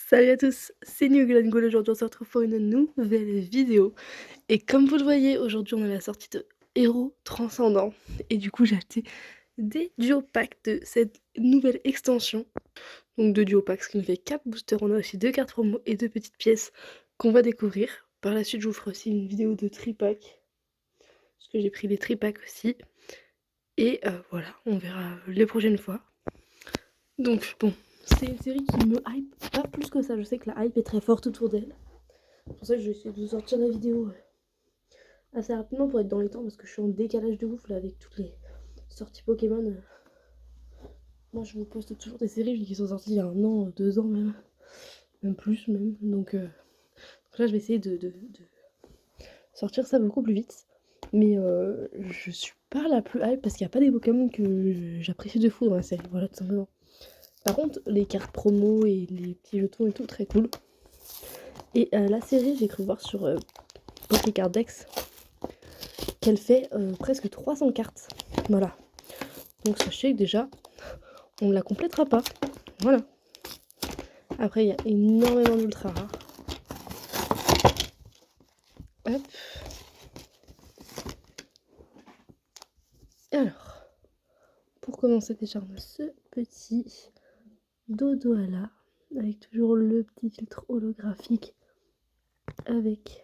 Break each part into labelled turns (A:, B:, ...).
A: Salut à tous, c'est New Glenn Gould. Aujourd'hui on se retrouve pour une nouvelle vidéo. Et comme vous le voyez, aujourd'hui on est à la sortie de Héros Transcendant. Et du coup j'ai acheté des duo packs de cette nouvelle extension. Donc deux duo packs, ce qui nous fait 4 boosters. On a aussi 2 cartes promo et 2 petites pièces qu'on va découvrir. Par la suite je vous ferai aussi une vidéo de tripack. Parce que j'ai pris les tripacks aussi. Et voilà, on verra les prochaines fois. Donc bon, c'est une série qui me hype pas plus que ça. Je sais que la hype est très forte autour d'elle. C'est pour ça que je vais essayer de vous sortir la vidéo assez rapidement pour être dans les temps, parce que je suis en décalage de ouf là avec toutes les sorties Pokémon. Moi je vous poste toujours des séries qui sont sorties il y a 1 an, 2 ans même plus même. Donc là je vais essayer de sortir ça beaucoup plus vite. Mais je suis pas la plus hype parce qu'il n'y a pas des Pokémon que j'apprécie de fou dans la série, voilà tout simplement. Par contre les cartes promo et les petits jetons et tout, très cool. Et la série j'ai cru voir sur Pokécardex qu'elle fait presque 300 cartes. Voilà. Donc sachez que déjà, on ne la complétera pas. Voilà. Après, il y a énormément d'ultra rares. Hop. Alors, pour commencer déjà, on a ce petit Dodoala, avec toujours le petit filtre holographique, avec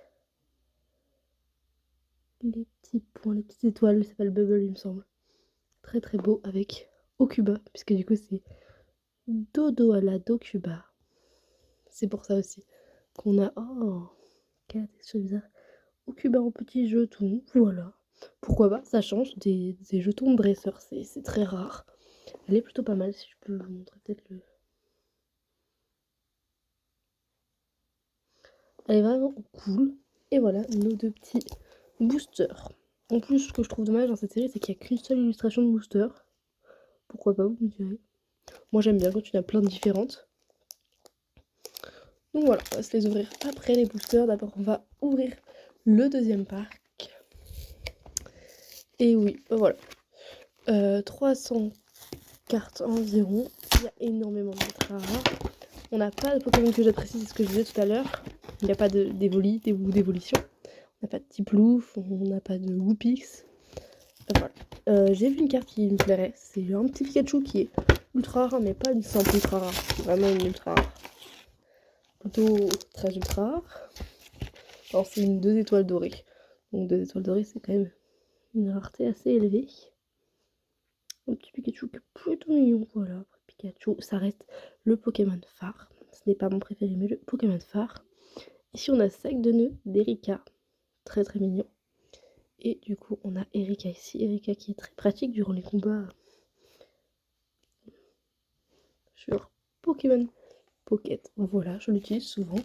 A: les petits points, les petites étoiles, ça s'appelle Bubble il me semble. Très très beau, avec Okuba, puisque du coup c'est Dodoala d'Okuba. C'est pour ça aussi qu'on a... Oh, quelle texture bizarre. Okuba en petits jetons, voilà. Pourquoi pas, ça change des jetons de dresseur, c'est très rare. Elle est plutôt pas mal, si je peux vous montrer peut-être le... Elle est vraiment cool. Et voilà, nos 2 petits boosters. En plus, ce que je trouve dommage dans cette série, c'est qu'il n'y a qu'une seule illustration de booster. Pourquoi pas, vous me direz. Moi j'aime bien quand il y en a plein de différentes. Donc voilà, on va se les ouvrir après les boosters. D'abord, on va ouvrir le deuxième pack. Et oui, voilà. 300 cartes environ. Il y a énormément de rares. On n'a pas de Pokémon que j'apprécie, c'est ce que je disais tout à l'heure. Il n'y a pas d'Evoli ou d'évolution. On n'a pas de Tiplouf, on n'a pas de Woopix. Voilà. J'ai vu une carte qui me plairait. C'est un petit Pikachu qui est ultra rare, mais pas une simple ultra rare. Vraiment une ultra rare. Plutôt très ultra rare. Alors c'est une 2 étoiles dorées. Donc 2 étoiles dorées, c'est quand même une rareté assez élevée. Un petit Pikachu qui est plutôt mignon, voilà. Pikachu, ça reste le Pokémon phare. Ce n'est pas mon préféré, mais le Pokémon phare. Ici, on a Sac de nœuds d'Erika. Très très mignon. Et du coup, on a Erika ici. Erika qui est très pratique durant les combats sur Pokémon Pocket. Voilà, je l'utilise souvent.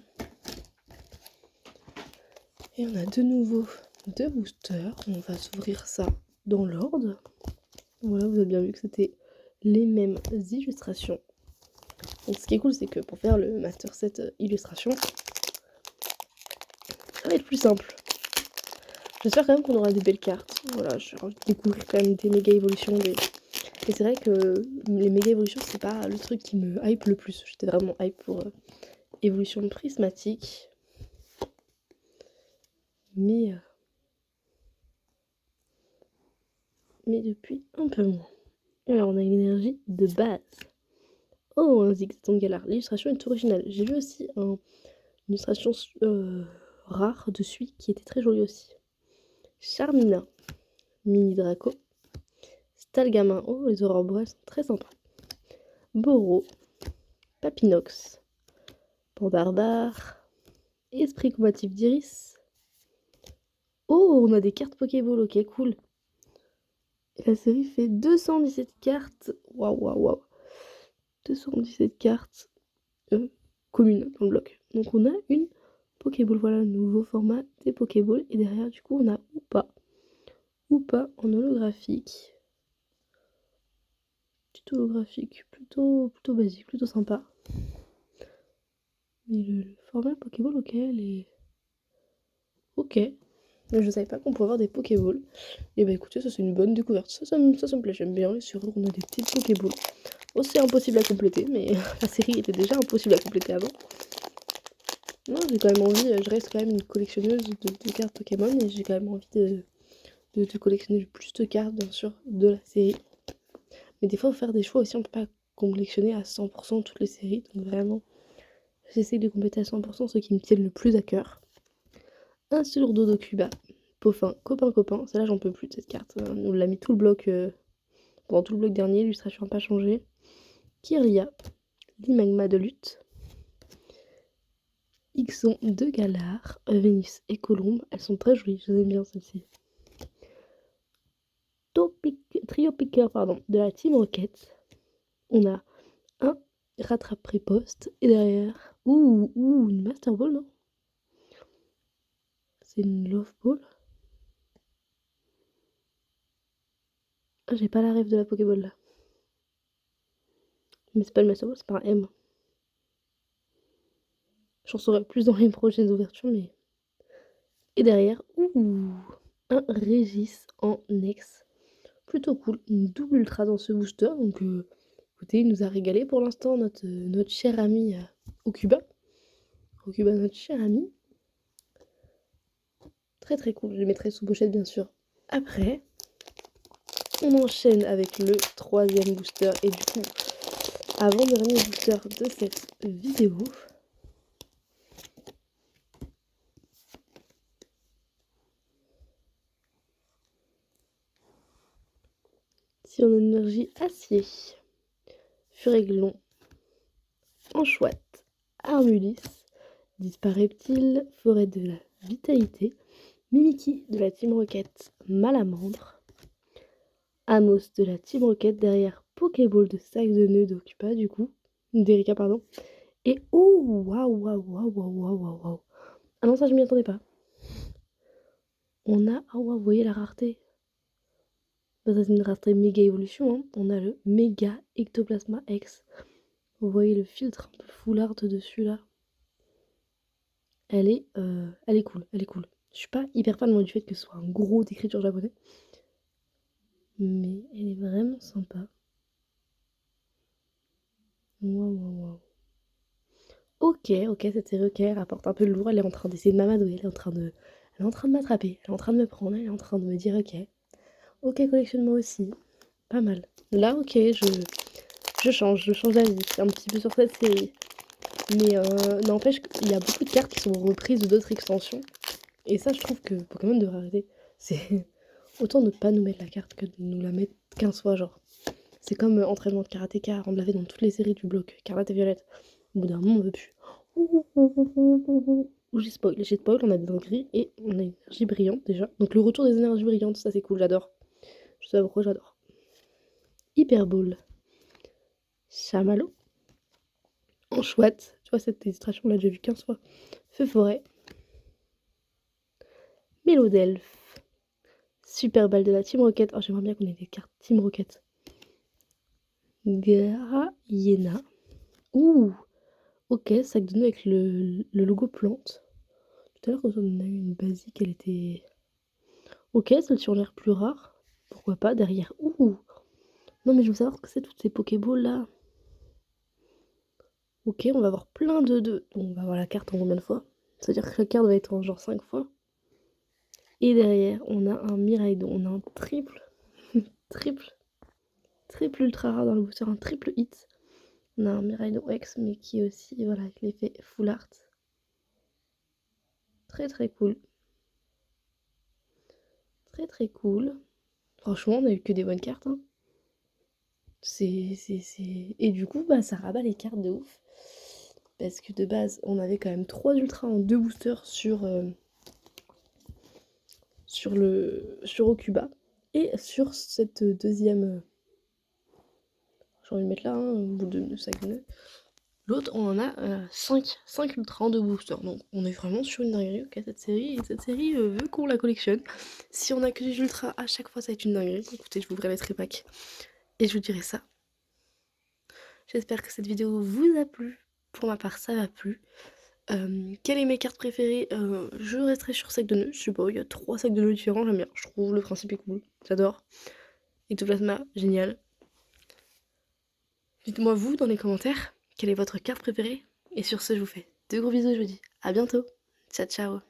A: Et on a de nouveau 2 boosters. On va s'ouvrir ça dans l'ordre. Voilà, vous avez bien vu que c'était les mêmes illustrations. Donc ce qui est cool, c'est que pour faire le Master Set illustration, ça va être plus simple. J'espère quand même qu'on aura des belles cartes. Voilà, j'ai envie de découvrir quand même des méga évolutions. Et c'est vrai que les méga évolutions, c'est pas le truc qui me hype le plus. J'étais vraiment hype pour évolution prismatique. Mais depuis un peu moins. Alors on a une énergie de base. Oh, un Zigzaton Galar. L'illustration est originale. J'ai vu aussi une illustration rare de celui qui était très jolie aussi. Charmina, Mini Draco, Stalgamin. Oh, les aurores boréales sont très sympas. Boro, Papinox, Pandardar, Esprit combatif d'Iris. Oh, on a des cartes Pokéball, ok, cool. Et la série fait 217 cartes. Waouh, waouh, waouh. 217 cartes communes dans le bloc. Donc on a une Pokéball, voilà le nouveau format des Pokéballs. Et derrière, du coup, on a Hoopa en holographique. Petit holographique, plutôt basique, plutôt sympa. Mais le format Pokéball, ok, elle est... Ok. Mais je savais pas qu'on pouvait avoir des Pokéballs. Et bah écoutez, ça c'est une bonne découverte. Ça me plaît, j'aime bien les survivres, on a des petites Pokéballs. Oh, c'est impossible à compléter, mais la série était déjà impossible à compléter avant. Non, j'ai quand même envie, je reste quand même une collectionneuse de cartes Pokémon et j'ai quand même envie de collectionner le plus de cartes, bien sûr, de la série. Mais des fois, il faut faire des choix aussi, on peut pas collectionner à 100% toutes les séries, donc vraiment, j'essaie de compléter à 100% ceux qui me tiennent le plus à cœur. Un Surdou d'Okuba, Poffin, copain, celle-là j'en peux plus de cette carte, on l'a mis tout le bloc, pendant tout le bloc dernier, l'illustration n'a pas changé. Kirlia, Limagma de lutte, Ixon de Galar, Vénus et Colombe, elles sont très jolies, je les aime bien celles-ci. Trio Piqueur, pardon, de la Team Rocket, on a un rattrape-riposte et derrière, une Master Ball, non? C'est une Love Ball? Ah, j'ai pas la rêve de la Pokéball là. Mais c'est pas le Master Ball, c'est pas un M. J'en saurai plus dans les prochaines ouvertures, mais. Et derrière, un Régis en Nex. Plutôt cool, une double ultra dans ce booster, donc écoutez, il nous a régalé pour l'instant, notre cher ami Okuba. Okuba, notre cher ami. Très très cool, je le mettrai sous pochette bien sûr. Après, on enchaîne avec le troisième booster et du coup, avant-dernier booster de cette vidéo. Si on a une énergie acier, Furéglon, Anchouette, Armulis, Dispareptile, Forêt de la Vitalité, Mimiki de la Team Rocket, Malamandre, Amos de la Team Rocket, derrière Pokéball de Sac de Nœud d'Occupa du coup, d'Erika pardon, et waouh. Ah non, ça je m'y attendais pas. On a, vous voyez la rareté. Ça c'est une rareté méga évolution, hein. On a le méga Ectoplasma X. Vous voyez le filtre un peu foulard dessus là. Elle est cool, elle est cool. Je suis pas hyper fan moi, du fait que ce soit un gros d'écriture japonais. Mais elle est vraiment sympa. Waouh. Ok, cette série, ok, elle rapporte un peu le lourd. Elle est en train d'essayer de m'amadouer. Elle est en train de m'attraper. Elle est en train de me prendre. Elle est en train de me dire, ok. Ok, collectionne-moi aussi. Pas mal. Là, ok, je change d'avis un petit peu sur cette série. Mais n'empêche qu'il y a beaucoup de cartes qui sont reprises d'autres extensions. Et ça, je trouve que Pokémon devrait arrêter. C'est autant ne pas nous mettre la carte que de nous la mettre 15 fois, genre. C'est comme entraînement de karatéka, on l'avait dans toutes les séries du bloc, Scarlet et Violette. Au bout d'un moment, on veut plus. Ou j'ai spoil, on a des dingueries et on a une énergie brillante déjà. Donc le retour des énergies brillantes, ça c'est cool, j'adore. Je sais pas pourquoi j'adore. Hyper Ball, Chamallow, Anchouette, tu vois cette illustration on l'a déjà vu 15 fois. Feu Forêt, Mélodelphe, Super Balle de la Team Rocket. Oh, j'aimerais bien qu'on ait des cartes Team Rocket. Grahiena. Ok, sac de nœud avec le logo plante. Tout à l'heure, quand on a eu une basique, elle était. Ok, celle-ci ont l'air plus rare. Pourquoi pas derrière. Non, mais je veux savoir ce que c'est toutes ces Pokéballs là. Ok, on va avoir plein de. On va avoir la carte en combien de fois? C'est-à-dire que chaque carte va être en genre 5 fois. Et derrière, on a un Miraidon. On a un triple. triple. Triple ultra rare dans le booster. Un triple hit. On a un Miraidon X, mais qui est aussi, voilà, avec l'effet full art. Très très cool. Très très cool. Franchement, on a eu que des bonnes cartes, hein. Et du coup, bah, ça rabat les cartes de ouf. Parce que de base, on avait quand même 3 ultras en 2 boosters sur Okuba. Et sur cette deuxième. J'ai envie de mettre là, hein, au bout de sac de nœud. L'autre, on en a 5 ultras en 2 boosters. Donc on est vraiment sur une dinguerie, ok, cette série. Et cette série veut qu'on la collectionne. Si on a que des ultras, à chaque fois, ça va être une dinguerie. Écoutez, je vous ouvrirai les tripacks. Et je vous dirai ça. J'espère que cette vidéo vous a plu. Pour ma part, ça m'a plu. Quelles sont mes cartes préférées? Je resterai sur sac de nœuds. Je sais pas, il y a 3 sacs de nœuds différents, j'aime bien. Je trouve le principe est cool. J'adore. Ectoplasma, génial. Dites-moi vous dans les commentaires, quelle est votre carte préférée? Et sur ce, je vous fais de gros bisous, je vous dis À bientôt. Ciao, ciao.